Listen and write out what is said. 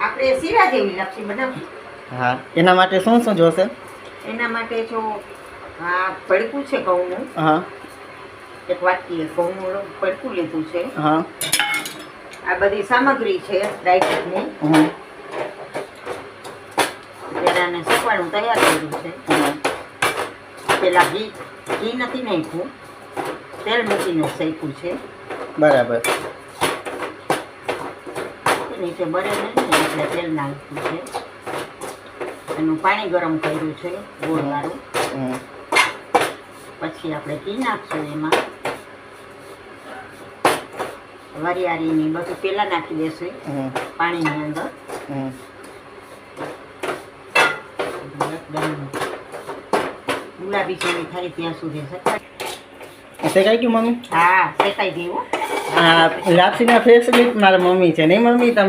આપણે શીરા જેવી લાપસી બનાવશું. હા, એના માટે શું શું જોશે? એના માટે જો આ પડકું છે ઘઉંનું, હા એક વાટકી ઘઉંનું પડકું લીધું છે. હા. આ બધી સામગ્રી છે ડાયટની. પેલાને સફાળું તૈયાર કર્યું છે. પેલા ઘી નથી નાખ્યું, તેલ મૂકીને શેક્યું છે. બરાબર. નીચે બળે નહીં ને એટલે તેલ નાખ્યું છે. એનું પાણી ગરમ કર્યું છે ગોળવાળું. પછી આપણે ઘી નાખશું એમાં. વરિયાળીની બધું પેલા નાખી દેશે પાણીની અંદર. એકદમ ગુલાબી જેવી થાય ત્યાં સુધી શેકાઈ ગયું મમ્મી? હા, શેકાઈ ગયું. હા, લાપસીના ફેસ મારા મમ્મી છે નહીં મમ્મી? તમે